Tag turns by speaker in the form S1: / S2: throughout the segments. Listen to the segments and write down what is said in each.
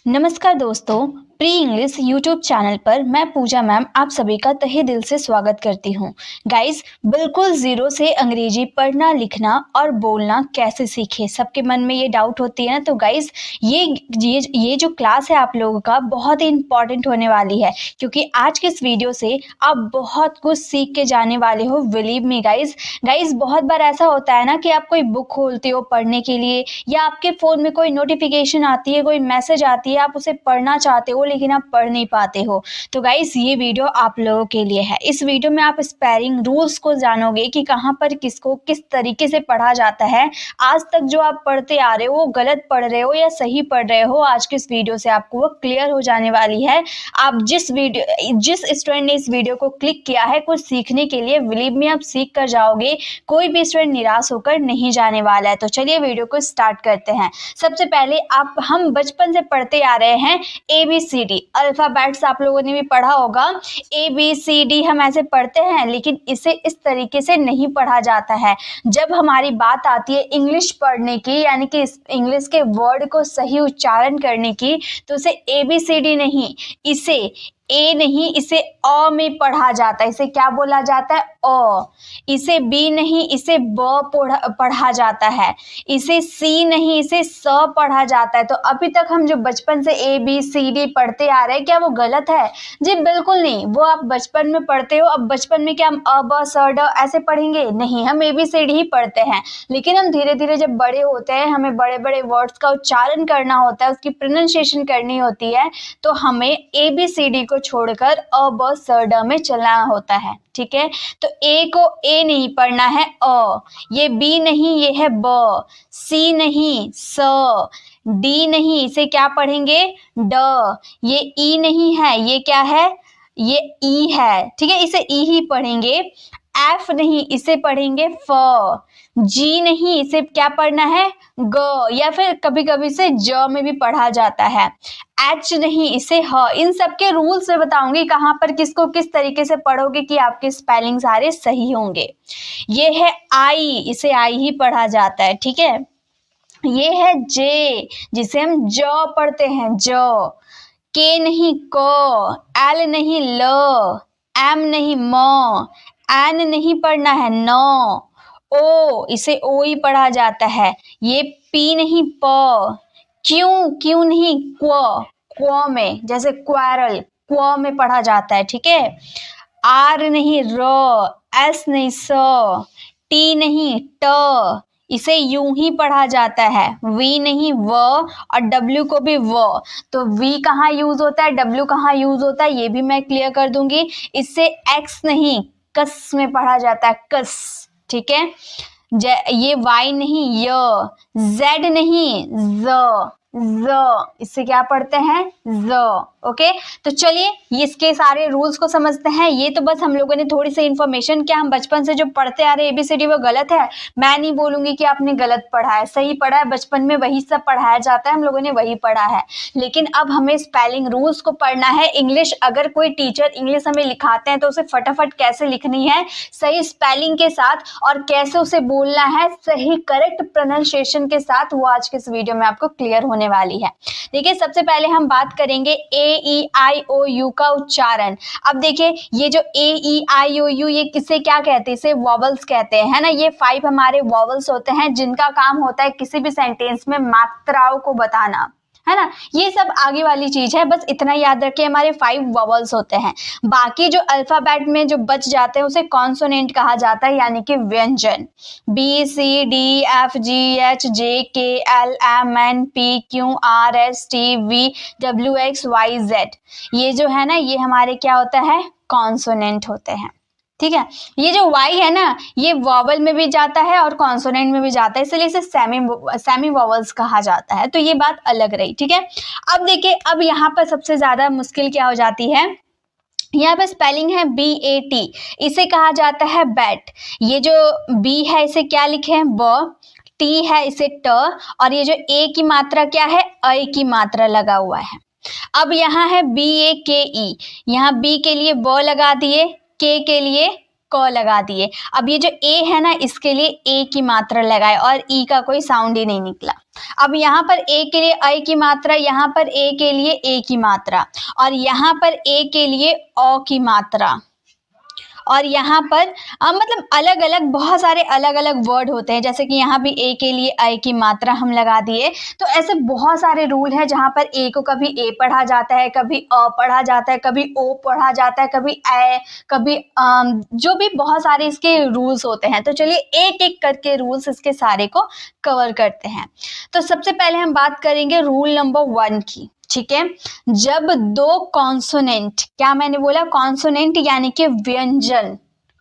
S1: नमस्कार दोस्तों, pre English YouTube channel पर मैं पूजा मैम आप सभी का तहे दिल से स्वागत करती हूँ। गाइस, बिल्कुल ज़ीरो से अंग्रेजी पढ़ना, लिखना और बोलना कैसे सीखें, सबके मन में ये डाउट होती है ना। तो गाइस, ये जो क्लास है आप लोगों का बहुत ही इम्पॉर्टेंट होने वाली है, क्योंकि आज के इस वीडियो से आप बहुत कुछ सीख के जाने वाले हो। बिलीव मी गाइस, बहुत बार ऐसा होता है ना कि आप कोई बुक खोलते हो पढ़ने के लिए, या आपके फ़ोन में कोई नोटिफिकेशन आती है, कोई मैसेज आती है, आप उसे पढ़ना चाहते हो लेकिन आप पढ़ नहीं पाते हो। तो गाइस, ये वीडियो आप लोगों के लिए है। इस वीडियो में आप स्पेलिंग रूल्स को जानोगे कि कहाँ पर किसको किस तरीके से पढ़ा जाता है। आज तक जो आप पढ़ते आ रहे हो वो गलत पढ़ रहे हो या सही पढ़ रहे हो, आज के इस वीडियो से आपको वो क्लियर हो जाने वाली है। आप जिस स्टूडेंट ने इस वीडियो को क्लिक किया है कुछ सीखने के लिए, बिलीव मी आप सीख कर जाओगे। कोई भी स्टूडेंट निराश होकर नहीं जाने वाला है। तो चलिए वीडियो को स्टार्ट करते हैं। सबसे पहले हम बचपन से पढ़ते आ रहे हैं ABCD अल्फाबेट्स, आप लोगों ने भी पढ़ा होगा। ABCD हम ऐसे पढ़ते हैं, लेकिन इसे इस तरीके से नहीं पढ़ा जाता है। जब हमारी बात आती है इंग्लिश पढ़ने की, यानी कि इंग्लिश के वर्ड को सही उच्चारण करने की, तो उसे ABCD नहीं, इसे ए नहीं, इसे अ में पढ़ा जाता है। इसे क्या बोला जाता है? अ। इसे बी नहीं, इसे ब पढ़ा जाता है। इसे सी नहीं, इसे स पढ़ा जाता है। तो अभी तक हम जो बचपन से ABCD पढ़ते आ रहे हैं, क्या वो गलत है? जी बिल्कुल नहीं। वो आप बचपन में पढ़ते हो। अब बचपन में क्या हम अ ब स ड ऐसे पढ़ेंगे? नहीं, हम ABCD ही पढ़ते हैं। लेकिन हम धीरे धीरे जब बड़े होते हैं, हमें बड़े बड़े वर्ड्स का उच्चारण करना होता है, उसकी प्रोनाउंसिएशन करनी होती है, तो हमें ABCD को छोड़कर अ ब स ड में चलना होता है। ठीक है, तो ए को ए नहीं पढ़ना है, अ। ये बी नहीं, ये है ब। सी नहीं, स। डी नहीं, इसे क्या पढ़ेंगे? ड। ये ई नहीं है, ये क्या है? ये ई है। ठीक है, इसे ई ही पढ़ेंगे। एफ नहीं, इसे पढ़ेंगे फ। जी नहीं, इसे क्या पढ़ना है? ग, या फिर कभी कभी इसे ज में भी पढ़ा जाता है। एच नहीं, इसे ह। इन सब के रूल्स में बताऊंगी कहाँ पर किसको किस तरीके से पढ़ोगे कि आपके स्पेलिंग सारे सही होंगे। ये है आई, इसे आई ही पढ़ा जाता है। ठीक है, ये है जे, जिसे हम ज पढ़ते हैं, ज। के नहीं, क। एल नहीं, ल। एम नहीं, म। एन नहीं पढ़ना है, न। ओ, इसे ओ ही पढ़ा जाता है। ये पी नहीं, प। क्यों नहीं, क्व में, जैसे क्वारल, क्व में पढ़ा जाता है। ठीक है, आर नहीं, र। एस नहीं, स। टी नहीं, ट। इसे यूं ही पढ़ा जाता है। वी नहीं, व। और डब्ल्यू को भी व। तो वी कहाँ यूज होता है, डब्ल्यू कहाँ यूज होता है, ये भी मैं क्लियर कर दूंगी। इससे एक्स नहीं, कस में पढ़ा जाता है, कस। ठीक है, ये वाई नहीं, य। जेड नहीं, ज। इससे क्या पढ़ते हैं? ज। ओके, तो चलिए इसके सारे रूल्स को समझते हैं। ये तो बस हम लोगों ने थोड़ी सी इन्फॉर्मेशन, क्या हम बचपन से जो पढ़ते आ रहे हैं ABCD वो गलत है? मैं नहीं बोलूंगी कि आपने गलत पढ़ा है, सही पढ़ा है। बचपन में वही सब पढ़ाया जाता है, हम लोगों ने वही पढ़ा है। लेकिन अब हमें स्पेलिंग रूल्स को पढ़ना है। इंग्लिश, अगर कोई टीचर इंग्लिश हमें लिखाते हैं तो उसे फटाफट कैसे लिखनी है सही स्पेलिंग के साथ, और कैसे उसे बोलना है सही करेक्ट प्रोनाउंसिएशन के साथ, वो आज के इस वीडियो में आपको क्लियर होने वाली है। देखिए, सबसे पहले हम बात करेंगे AEIOU का उच्चारण। अब देखिए, ये जो AEIOU, ये किसे क्या कहते हैं? इसे वॉवल्स कहते हैं, है ना। ये 5 हमारे वॉवल्स होते हैं, जिनका काम होता है किसी भी सेंटेंस में मात्राओं को बताना, है ना। ये सब आगे वाली चीज है, बस इतना याद रखिए, हमारे 5 वॉवल्स होते हैं। बाकी जो अल्फाबेट में जो बच जाते हैं उसे कॉन्सोनेंट कहा जाता है, यानी कि व्यंजन। BCDFGHJKLMNPQRSTVWXYZ, ये जो है ना, ये हमारे क्या होता है? कॉन्सोनेंट होते हैं। ठीक है, ये जो वाई है ना, ये वॉवल में भी जाता है और कॉन्सोनेंट में भी जाता है, इसलिए इसे सेमी वॉवल्स कहा जाता है। तो ये बात अलग रही। ठीक है, अब देखिए, अब यहाँ पर सबसे ज्यादा मुश्किल क्या हो जाती है, यहाँ पे स्पेलिंग है BAT, इसे कहा जाता है बैट। ये जो B है इसे क्या लिखे हैं? ब। T है इसे ट, और ये जो A की मात्रा क्या है? अ की मात्रा लगा हुआ है। अब यहाँ है BAKE, यहाँ B के लिए ब लगा दिए, K के लिए क लगा दिए। अब ये जो ए है ना, इसके लिए ए की मात्रा लगाए और ई का कोई साउंड ही नहीं निकला। अब यहाँ पर ए के लिए ऐ की मात्रा, यहाँ पर ए के लिए ए की मात्रा, और यहाँ पर ए के लिए औ की मात्रा, और यहाँ पर मतलब अलग अलग बहुत सारे अलग अलग वर्ड होते हैं। जैसे कि यहाँ भी ए के लिए ऐ की मात्रा हम लगा दिए। तो ऐसे बहुत सारे रूल हैं जहाँ पर ए को कभी ए पढ़ा जाता है, कभी अ पढ़ा जाता है, कभी ओ पढ़ा जाता है, कभी ऐ, कभी जो भी बहुत सारे इसके रूल्स होते हैं। तो चलिए एक एक करके रूल्स इसके सारे को कवर करते हैं। तो सबसे पहले हम बात करेंगे रूल नंबर 1 की। ठीक है, जब दो कॉन्सोनेंट, क्या मैंने बोला, कॉन्सोनेंट यानी कि व्यंजन,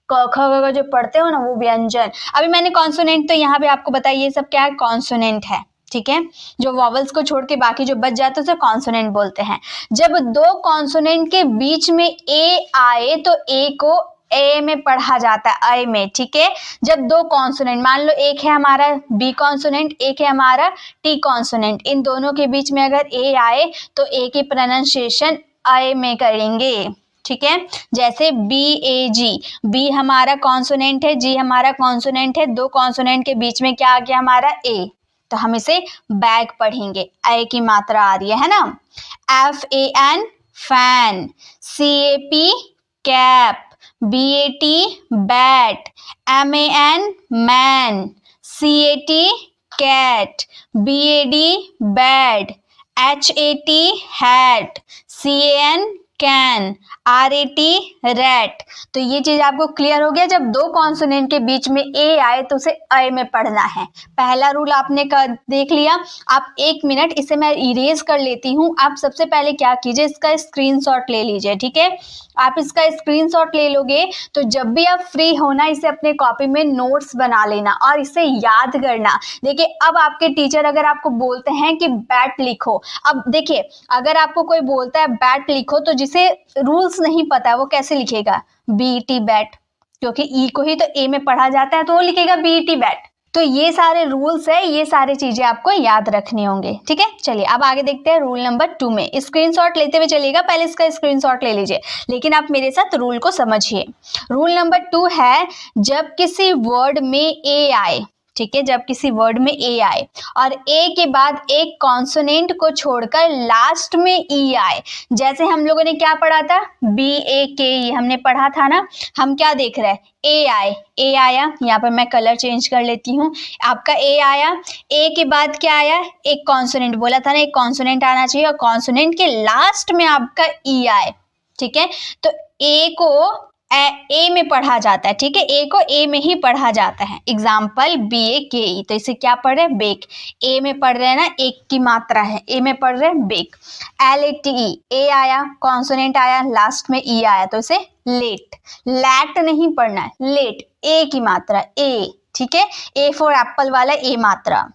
S1: क ख ग जो पढ़ते हो ना वो व्यंजन। अभी मैंने कॉन्सोनेंट तो यहाँ पे आपको बताया, ये सब क्या है, कॉन्सोनेंट है। ठीक है, जो वॉवल्स को छोड़ के बाकी जो बच जाते हैं उसे कॉन्सोनेंट बोलते हैं। जब दो कॉन्सोनेंट के बीच में ए आए तो ए को ए में पढ़ा जाता है, ए में। ठीक है, जब दो कॉन्सोनेंट, मान लो एक है हमारा बी कॉन्सोनेंट, एक है हमारा टी कॉन्सोनेंट, इन दोनों के बीच में अगर ए आए तो ए की प्रोनाउंसिएशन ए में करेंगे। ठीक है, जैसे बी ए जी, बी हमारा कॉन्सोनेंट है, जी हमारा कॉन्सोनेंट है, दो कॉन्सोनेंट के बीच में क्या आ गया हमारा ए, तो हम इसे बैग पढ़ेंगे, ए की मात्रा आ रही है ना। F A N fan, C A P cap, BAT bat, MAN man, CAT cat, BAD bad, HAT hat, CAN can, RAT rat. तो ये चीज आपको क्लियर हो गया। जब दो कॉन्सोनेंट के बीच में ए आए तो उसे ए में पढ़ना है। पहला रूल आपने देख लिया। आप 1 मिनट इसे मैं इरेज कर लेती हूँ। आप सबसे पहले क्या कीजिए, इसका स्क्रीनशॉट ले लीजिए। ठीक है, आप इसका स्क्रीनशॉट ले लोगे तो जब भी आप फ्री होना इसे अपने कॉपी में नोट्स बना लेना और इसे याद करना। देखिए, अब आपके टीचर अगर आपको बोलते हैं कि बैट लिखो, अब देखिए अगर आपको कोई बोलता है बैट लिखो तो जिसे रूल्स नहीं पता है वो कैसे लिखेगा, BET बैट, क्योंकि ई को ही तो ए में पढ़ा जाता है तो वो लिखेगा BET बैट। तो ये सारे रूल्स है, ये सारी चीजें आपको याद रखने होंगे। ठीक है, चलिए अब आगे देखते हैं रूल नंबर 2 में। स्क्रीनशॉट लेते हुए चलिएगा, पहले इसका स्क्रीनशॉट ले लीजिए, लेकिन आप मेरे साथ रूल को समझिए। रूल नंबर 2 है, जब किसी वर्ड में ए आए, ठीक है, जब किसी वर्ड में ए आए और ए के बाद एक कॉन्सोनेंट को छोड़कर लास्ट में ई आए, जैसे हम लोगों ने क्या पढ़ा था, BAKE हमने पढ़ा था ना। हम क्या देख रहे हैं, ए आए, ए आया, यहाँ पर मैं कलर चेंज कर लेती हूँ। आपका ए आया, ए के बाद क्या आया, एक कॉन्सोनेंट, बोला था ना एक कॉन्सोनेंट आना चाहिए, और कॉन्सोनेंट के लास्ट में आपका ई आए। ठीक है, तो ए को ए में पढ़ा जाता है। ठीक है, ए को ए में ही पढ़ा जाता है। एग्जाम्पल BAKE, तो इसे क्या पढ़ रहे हैं, बेक। ए में पढ़ रहे हैं ना, एक की मात्रा है, ए में पढ़ रहे हैं बेक। LATE, ए आया, कॉन्सोनेंट आया, लास्ट में ई आया तो इसे लेट, लैट नहीं पढ़ना है, लेट, ए की मात्रा ए। ठीक है, ए फॉर एप्पल वाला ए मात्रा।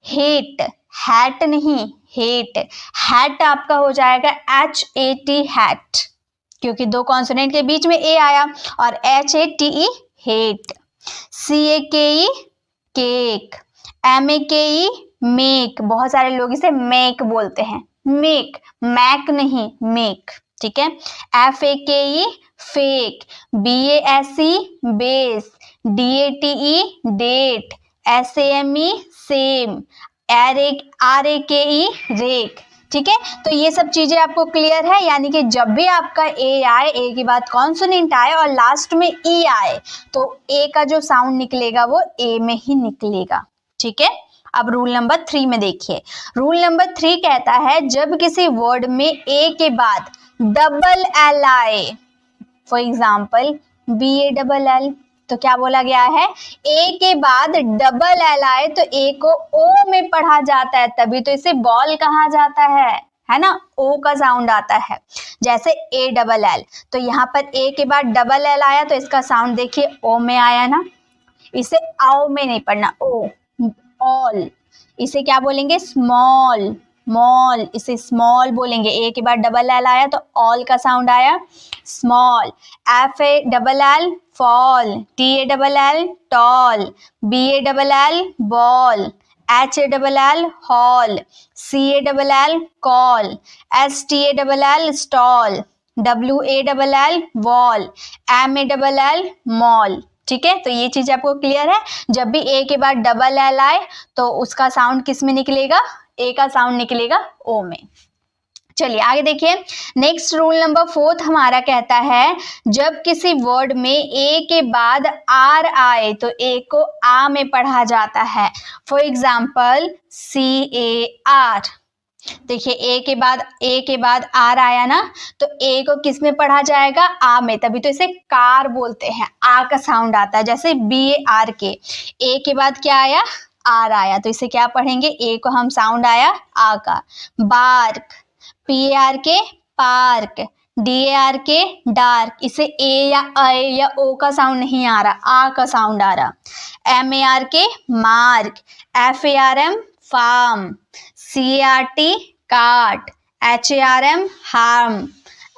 S1: हेट, हैट नहीं, हेट, हैट आपका हो जाएगा HAT हैट, क्योंकि दो कॉन्सोनेंट के बीच में ए आया, और HATE hate. CAKE cake, MAKE make, बहुत सारे लोग इसे मेक बोलते हैं, मेक, मैक नहीं, मेक। ठीक है, FAKE fake, BASE base, DATE date, SAME same, RAKE rake. ठीक है, तो ये सब चीजें आपको क्लियर है, यानी कि जब भी आपका ए आए, ए के बाद कॉन्सोनेंट आए और लास्ट में ई आए तो ए का जो साउंड निकलेगा वो ए में ही निकलेगा। ठीक है, अब रूल नंबर 3 में देखिए। रूल नंबर 3 कहता है, जब किसी वर्ड में ए के बाद डबल एल आए, फॉर एग्जाम्पल BALL, तो क्या बोला गया है, ए के बाद डबल एल आए तो ए को ओ में पढ़ा जाता है, तभी तो इसे बॉल कहा जाता है ना, ओ का साउंड आता है। जैसे ALL, तो यहाँ पर ए के बाद डबल एल आया तो इसका साउंड देखिए ओ में आया ना, इसे आओ में नहीं पढ़ना, ओ, ऑल। इसे क्या बोलेंगे, स्मॉल, मॉल, इसे स्मॉल बोलेंगे। ए के बाद डबल एल आया तो ऑल का साउंड आया, small. FALL fall, TALL tall, BALL ball, HALL hall, CALL call, STALL stall, WALL wall, MALL mall. ठीक है, तो ये चीज आपको क्लियर है। जब भी ए के बाद डबल एल आए तो उसका साउंड किस में निकलेगा, ए का साउंड निकलेगा ओ में। चलिए आगे देखिए, नेक्स्ट रूल नंबर 4 हमारा कहता है जब किसी वर्ड में ए के बाद आर आए तो ए को आ में पढ़ा जाता है। For example CAR। देखिए ए के बाद आर आया ना, तो ए को किस में पढ़ा जाएगा, आ में, तभी तो इसे कार बोलते हैं, आ का साउंड आता है। जैसे BAR के, ए के बाद क्या आया, आर आया, तो इसे क्या पढ़ेंगे, ए को हम साउंड आया आ का। बार्क, PAR के पार्क, DAR के डार्क, इसे ए या ओ का साउंड नहीं आ रहा, आ का साउंड आ रहा। MAR के mark, FARM farm, CART cart, HARM harm,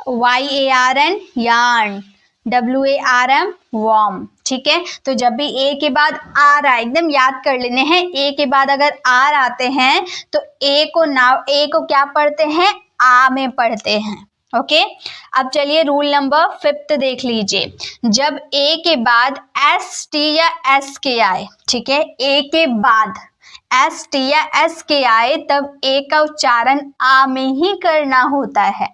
S1: YARN yarn, WARM warm. ठीक है, तो जब भी ए के बाद आर आए, एकदम याद कर लेने हैं, ए के बाद अगर आर आते हैं तो ए को क्या पढ़ते हैं, आ में पढ़ते हैं। ओके, अब चलिए रूल नंबर 5 देख लीजिए। जब ए के बाद ST या SK आए, ठीक है, ए के बाद ST या SK आए तब ए का उच्चारण आ में ही करना होता है।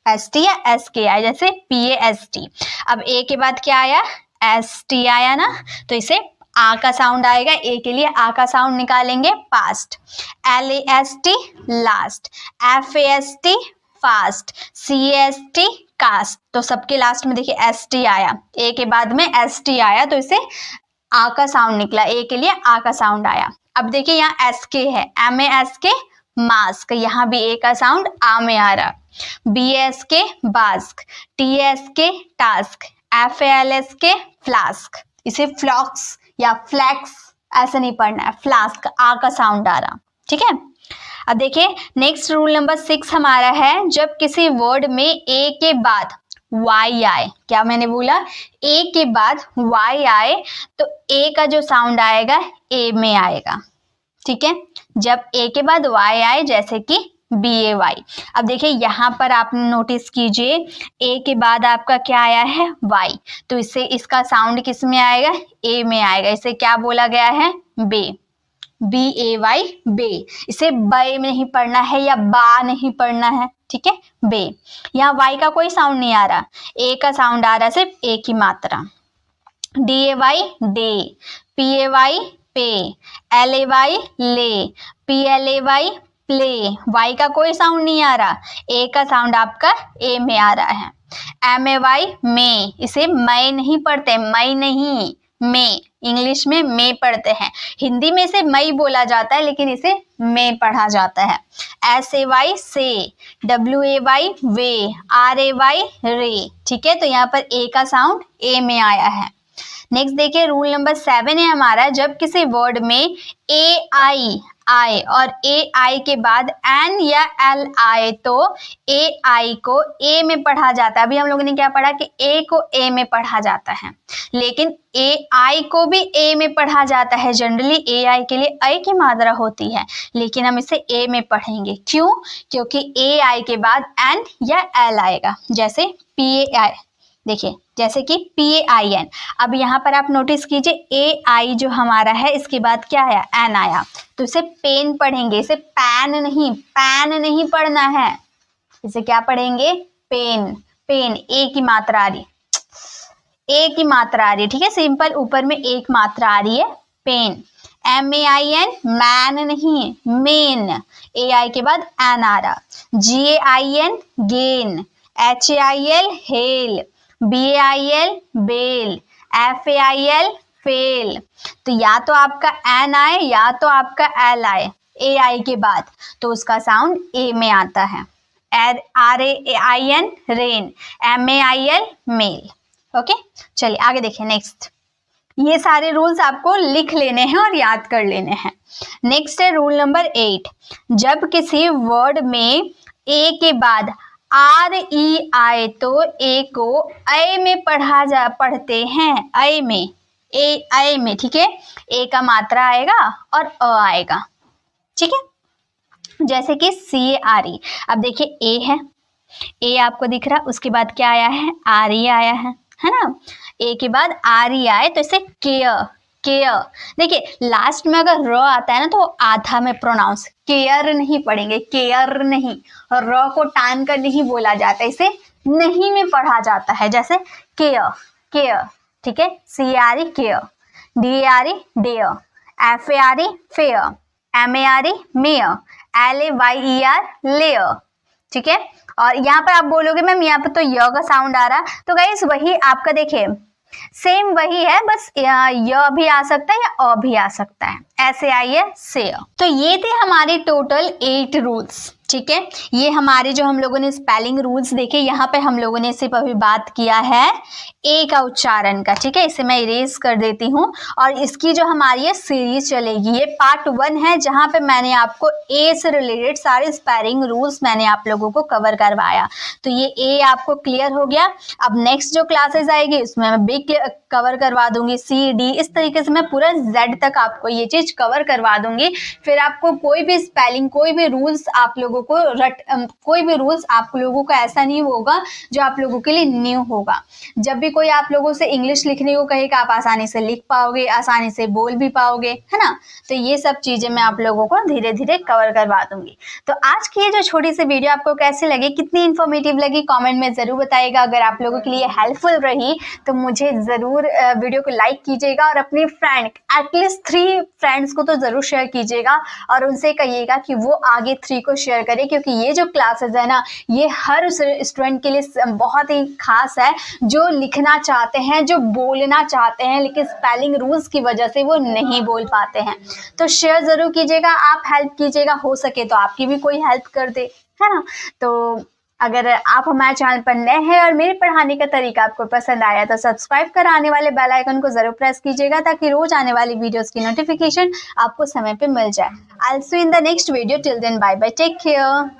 S1: ST या SK आए, जैसे PAST। अब ए के बाद क्या आया, ST आया ना, तो इसे आ का साउंड आएगा, ए के लिए आ का साउंड निकालेंगे past. LAST last, FAST fast, CAST cast, तो सबके लास्ट में देखिए ST आया, ए के बाद में ST आया तो इसे आ का साउंड निकला, ए के लिए आ का साउंड आया। अब देखिए यहाँ SK है, MASK मास्क, यहाँ भी ए का साउंड आ में आ रहा। BASK bask, TASK task, FALSK flask, इसे फ्लॉक्स या फ्लैक्स ऐसे नहीं पढ़ना है, फ्लास्क, आ का साउंड आ रहा। ठीक है, अब देखिए नेक्स्ट रूल नंबर 6 हमारा है जब किसी वर्ड में ए के बाद Y आए, क्या मैंने बोला, ए के बाद Y आए तो ए का जो साउंड आएगा ए में आएगा। ठीक है, जब ए के बाद Y आए, जैसे कि BAY। अब देखिए यहाँ पर आप नोटिस कीजिए, ए के बाद आपका क्या आया है, Y, तो इससे इसका साउंड किस में आएगा, ए में आएगा। इसे क्या बोला गया है, बे, BAY बे। इसे बे में नहीं पढ़ना है या बा नहीं पढ़ना है। ठीक है, बे। यहाँ Y का कोई साउंड नहीं आ रहा, ए का साउंड आ रहा है, सिर्फ ए की मात्रा। DAY डे, PAY पे, LAY ले, PLAY प्ले, Y का कोई साउंड नहीं आ रहा, ए का साउंड आपका ए में आ रहा है। MAY में, इसे मैं नहीं पढ़ते, मैं नहीं, में, इंग्लिश में मैं पढ़ते हैं, हिंदी में इसे मई बोला जाता है लेकिन इसे में पढ़ा जाता है। SAY से, WAY वे, RAY रे। ठीक है, तो यहाँ पर ए का साउंड ए में आया है। नेक्स्ट देखिए रूल नंबर 7 है हमारा, जब किसी वर्ड में AI आए और AI के बाद N या L आए तो AI को A में पढ़ा जाता है। अभी हम लोगों ने क्या पढ़ा कि A को A में पढ़ा जाता है, लेकिन AI को भी A में पढ़ा जाता है। जनरली AI के लिए I की मात्रा होती है, लेकिन हम इसे A में पढ़ेंगे। क्यों? क्योंकि AI के बाद N या L आएगा, जैसे PAI, देखिए जैसे कि PAIN। अब यहाँ पर आप नोटिस कीजिए AI जो हमारा है इसके बाद क्या आया, N आया, तो इसे पेन पढ़ेंगे, इसे पैन नहीं पढ़ना है, इसे क्या पढ़ेंगे, पेन। पेन, ए की मात्रा आ रही, ए की मात्रा आ रही है। ठीक है, सिंपल, ऊपर में एक मात्रा आ रही है, पेन। MAIN मैन नहीं, मेन, AI के बाद N आ रहा। GAIN gain, HAIL hail, BAIL bail, FAIL fail. तो या तो आपका N आए या तो आपका L आए AI के बाद, तो उसका साउंड A में आता है। RAIN rain, MAIL mail. Okay, चलिए आगे देखिए नेक्स्ट। ये सारे रूल्स आपको लिख लेने हैं और याद कर लेने हैं। नेक्स्ट है रूल नंबर 8, जब किसी वर्ड में ए के बाद RE आए तो ए को ऐ में पढ़ते हैं, ऐ में, ऐ में। ठीक है, ए का मात्रा आएगा और अ आएगा। ठीक है, जैसे कि CARE। अब देखिए ए है, ए आपको दिख रहा, उसके बाद क्या आया है, आर ई आया है ना। ए के बाद आर ई आए तो इसे केयर, केयर। देखिए लास्ट में अगर र आता है ना तो आधा में प्रोनाउंस, केयर नहीं पढ़ेंगे, केयर नहीं, र को टान कर नहीं बोला जाता, इसे नहीं में पढ़ा जाता है, जैसे केयर, केयर, ठीक है। C R E care, D R E dare, F A R E fare, M A R E mare, L A Y E R layer, ठीक है। और यहाँ पर आप बोलोगे मैम यहाँ पर तो य का साउंड आ रहा, तो गाइस वही आपका देखिए सेम वही है, बस य भी आ सकता है या अ भी आ सकता है, ऐसे आई है से। तो ये थे हमारे टोटल 8 रूल्स, ठीक है। ये हमारे जो हम लोगों ने स्पेलिंग रूल्स देखे, यहाँ पे हम लोगों ने सिर्फ अभी बात किया है ए का उच्चारण का, ठीक है। इसे मैं इरेज कर देती हूँ और इसकी जो हमारी ये सीरीज चलेगी, ये पार्ट 1 है जहाँ पे मैंने आपको ए से रिलेटेड सारे स्पेलिंग रूल्स मैंने आप लोगों को कवर करवाया। तो ये ए आपको क्लियर हो गया। अब नेक्स्ट जो क्लासेस आएगी उसमें मैं बी कवर करवा दूंगी, सी डी, इस तरीके से मैं पूरा जेड तक आपको ये चीज कवर करवा दूंगी। फिर आपको कोई भी स्पेलिंग, कोई भी रूल्स आप लोगों को कोई भी रूल्स आप लोगों को ऐसा नहीं होगा जो आप लोगों के लिए न्यू होगा। जब भी कोई आप लोगों से इंग्लिश लिखने को कहेगा आप आसानी से लिख पाओगे, आसानी से बोल भी पाओगे, है ना। तो ये सब चीजें मैं आप लोगों को धीरे धीरे कवर करवा दूंगी। तो आज की ये जो छोटी सी वीडियो आपको कैसी लगी, कितनी इन्फॉर्मेटिव लगी, कमेंट में जरूर बताइएगा। अगर आप लोगों के लिए हेल्पफुल रही तो मुझे जरूर वीडियो को लाइक कीजिएगा और अपनी फ्रेंड, एटलीस्ट 3 फ्रेंड्स को तो जरूर शेयर कीजिएगा और उनसे कहिएगा कि वो आगे 3 को शेयर करें, क्योंकि ये जो क्लासेस है ना ये हर स्टूडेंट के लिए बहुत ही खास है, जो लिखना चाहते हैं, जो बोलना चाहते हैं, लेकिन स्पेलिंग रूल्स की वजह से वो नहीं बोल पाते हैं। तो शेयर जरूर कीजिएगा, आप हेल्प कीजिएगा, हो सके तो आपकी भी कोई हेल्प कर दे, है ना। तो अगर आप हमारे चैनल पर नए हैं और मेरे पढ़ाने का तरीका आपको पसंद आया तो सब्सक्राइब कर आने वाले बेल आइकन को जरूर प्रेस कीजिएगा, ताकि रोज आने वाली वीडियोस की नोटिफिकेशन आपको समय पे मिल जाए। I will see you in the next video, till then bye bye, take care.